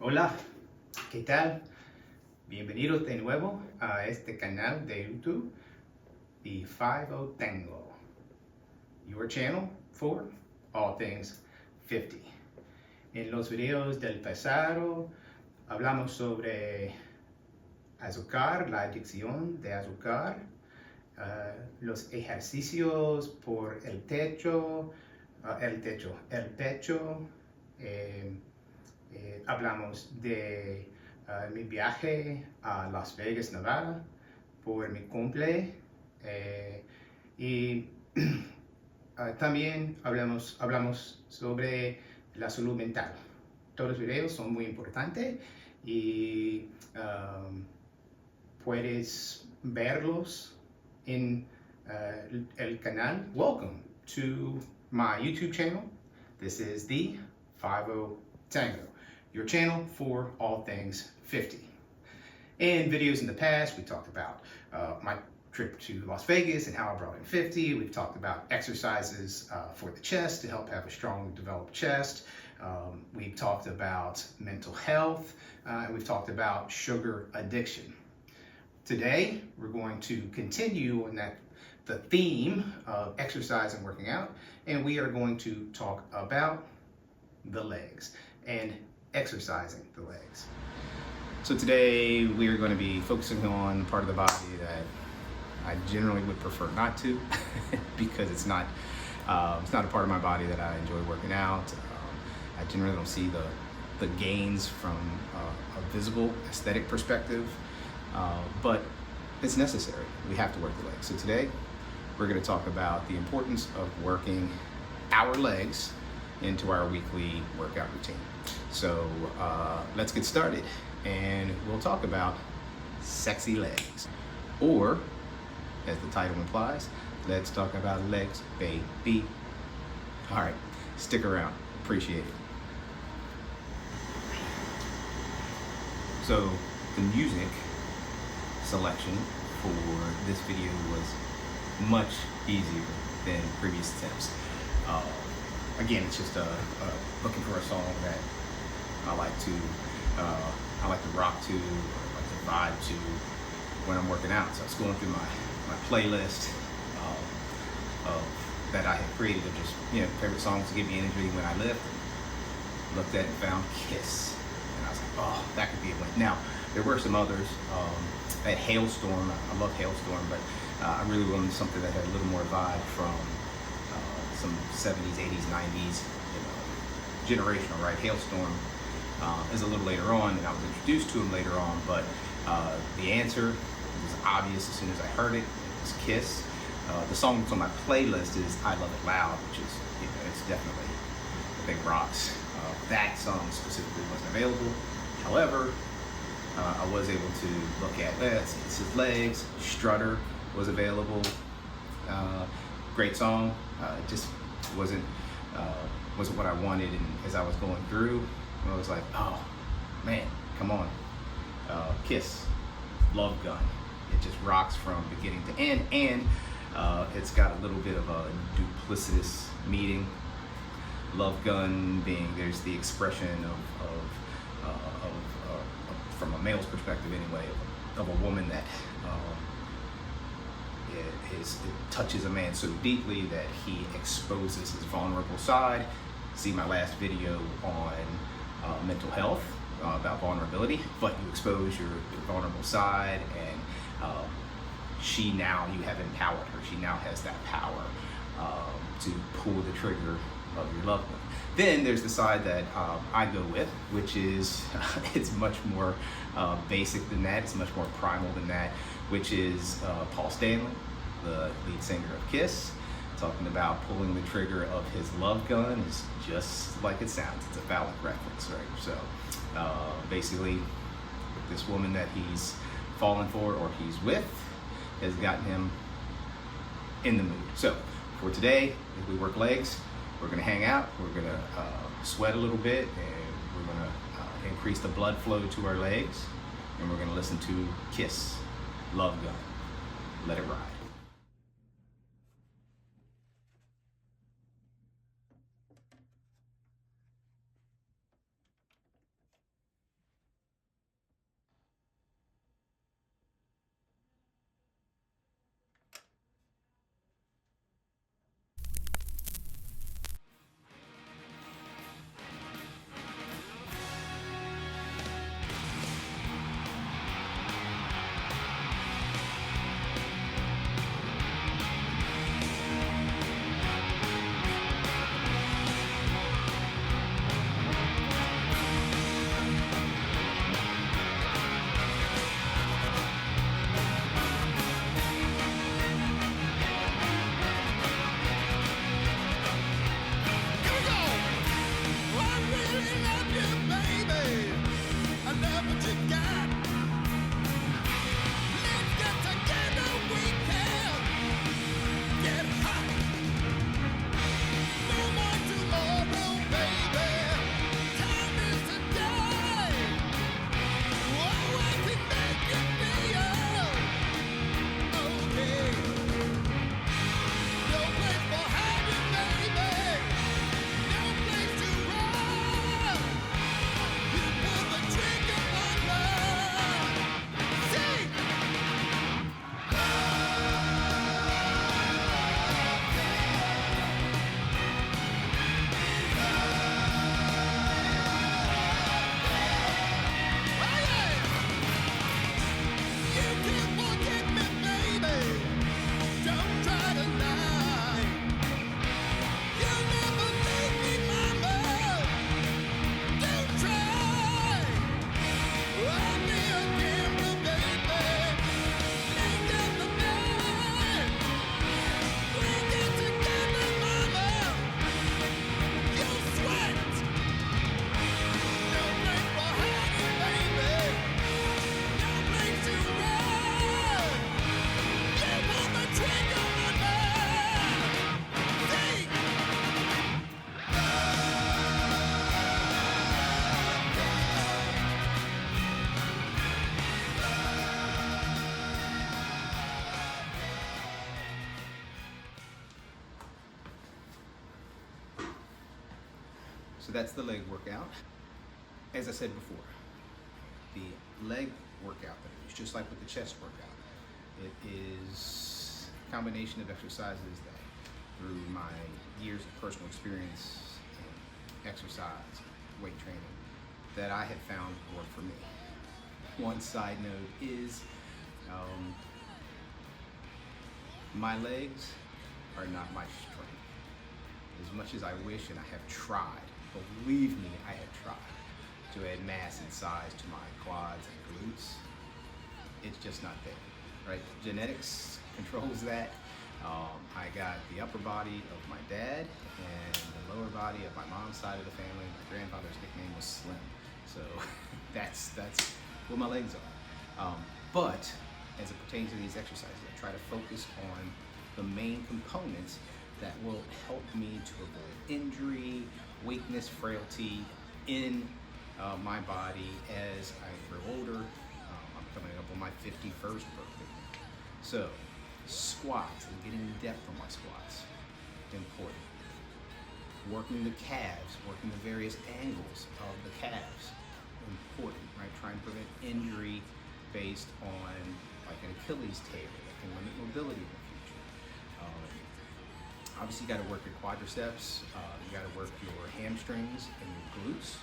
Hola, ¿qué tal? Bienvenidos de nuevo a este canal de YouTube y FiveOHTengo, your channel for all things 50. En los videos del pasado hablamos sobre azúcar, la adicción de azúcar, los ejercicios por el pecho, hablamos de mi viaje a Las Vegas, Nevada, por mi cumple, y también hablamos sobre la salud mental. Todos los videos son muy importantes y puedes verlos en el canal. Welcome to my YouTube channel. This is the FiveOHTengo, your channel for all things 50. In videos in the past, we talked about my trip to Las Vegas and how I brought in 50. We've talked about exercises for the chest to help have a strong developed chest. We've talked about mental health, and we've talked about sugar addiction. Today, we're going to continue on the theme of exercise and working out, and we are going to talk about the legs and exercising the legs. So today we are going to be focusing on part of the body that I generally would prefer not to because it's not a part of my body that I enjoy working out. I generally don't see the gains from a visible aesthetic perspective, but it's necessary. We have to work the legs. So today we're going to talk about the importance of working our legs into our weekly workout routine. So let's get started, and we'll talk about sexy legs, or as the title implies, let's talk about legs, baby. All right, stick around, appreciate it. So the music selection for this video was much easier than previous attempts. Again, it's just looking for a song that I like to rock to, or like to vibe to when I'm working out. So I was going through my playlist that I had created of just favorite songs to give me energy when I lift. And looked at and found Kiss, and I was like, oh, that could be a win. Now there were some others. At Hailstorm, I love Hailstorm, but I really wanted something that had a little more vibe from some 70s, 80s, 90s, generational, right? Hailstorm is a little later on, and I was introduced to him later on, but the answer was obvious as soon as I heard it. It was Kiss. The song that's on my playlist is I Love It Loud, which is, it's definitely, I think, rocks. That song specifically wasn't available. However, I was able to look at it's his legs. Strutter was available. Great song. It just wasn't what I wanted. And as I was going through, I was like, oh man, come on. Kiss, Love Gun. It just rocks from beginning to end, and it's got a little bit of a duplicitous meaning. Love Gun being, there's the expression from a male's perspective anyway, of a woman that it touches a man so deeply that he exposes his vulnerable side. See my last video on mental health, about vulnerability, but you expose your vulnerable side, and you have empowered her. She now has that power to pull the trigger of your loved one. Then there's the side that I go with, which is it's much more basic than that. It's much more primal than that, which is Paul Stanley, the lead singer of Kiss, talking about pulling the trigger of his love gun. Is just like it sounds. It's a phallic reference, right? So basically, this woman that he's fallen for or he's with has gotten him in the mood. So for today, as we work legs, we're going to hang out, we're going to sweat a little bit, and we're going to increase the blood flow to our legs, and we're going to listen to Kiss, Love Gun. Let it ride. So that's the leg workout. As I said before, the leg workout that I use, just like with the chest workout, it is a combination of exercises that through my years of personal experience in exercise, weight training, that I have found work for me. One side note is my legs are not my strength. As much as I wish, and I have tried, believe me, I have tried to add mass and size to my quads and glutes, it's just not there, right? Genetics controls that. I got the upper body of my dad and the lower body of my mom's side of the family. My grandfather's nickname was Slim. So that's what my legs are. But as it pertains to these exercises, I try to focus on the main components that will help me to avoid injury, weakness, frailty in my body as I grow older. I'm coming up on my 51st birthday. So squats and getting in depth on my squats, important. Working the calves, working the various angles of the calves, important, right? Trying to prevent injury based on like an Achilles tear that can limit mobility in the future. Obviously, you got to work your quadriceps, you got to work your hamstrings and your glutes,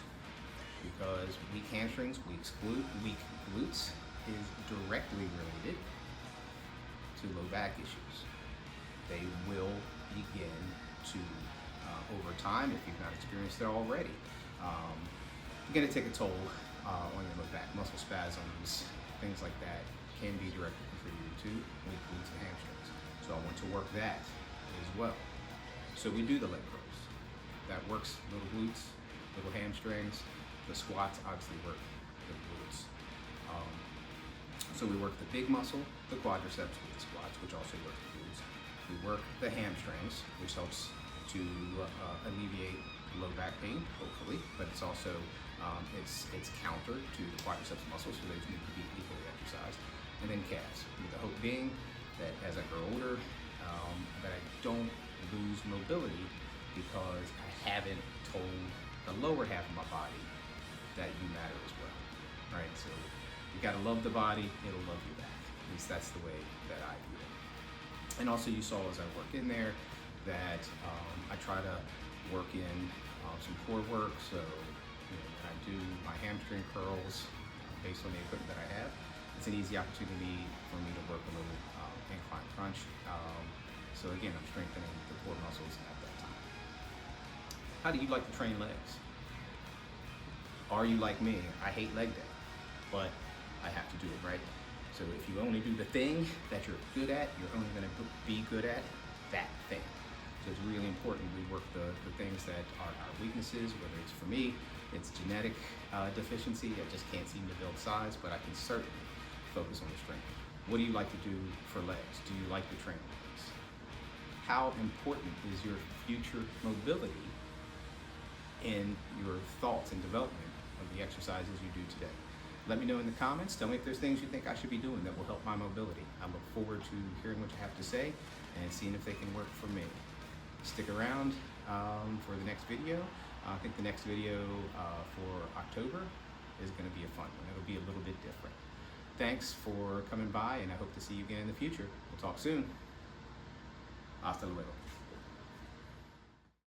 because weak hamstrings, weak glutes is directly related to low back issues. They will begin to, over time, if you've not experienced it already, going to take a toll on your low back. Muscle spasms, things like that can be directly contributed to weak glutes and hamstrings. So I want to work that as well. So we do the leg curls. That works little glutes, little hamstrings. The squats obviously work the glutes. So we work the big muscle, the quadriceps with the squats, which also work the glutes. We work the hamstrings, which helps to alleviate low back pain, hopefully, but it's also it's counter to the quadriceps muscles, so they need to be equally exercised. And then calves, with the hope being that as I grow older, that I don't lose mobility because I haven't told the lower half of my body that you matter as well, right? So you gotta love the body, it'll love you back. At least that's the way that I view it. And also you saw as I work in there that I try to work in some core work. So when I do my hamstring curls based on the equipment that I have, it's an easy opportunity for me to work a little incline crunch. So again, I'm strengthening the core muscles at that time. How do you like to train legs? Are you like me? I hate leg day, but I have to do it, right? So if you only do the thing that you're good at, you're only gonna be good at that thing. So it's really important we work the things that are our weaknesses, whether it's for me, it's genetic deficiency, I just can't seem to build size, but I can certainly focus on the strength. What do you like to do for legs? Do you like to train legs? How important is your future mobility in your thoughts and development of the exercises you do today? Let me know in the comments. Tell me if there's things you think I should be doing that will help my mobility. I look forward to hearing what you have to say and seeing if they can work for me. Stick around for the next video. I think the next video for October is going to be a fun one. It'll be a little bit different. Thanks for coming by, and I hope to see you again in the future. We'll talk soon. Hasta luego.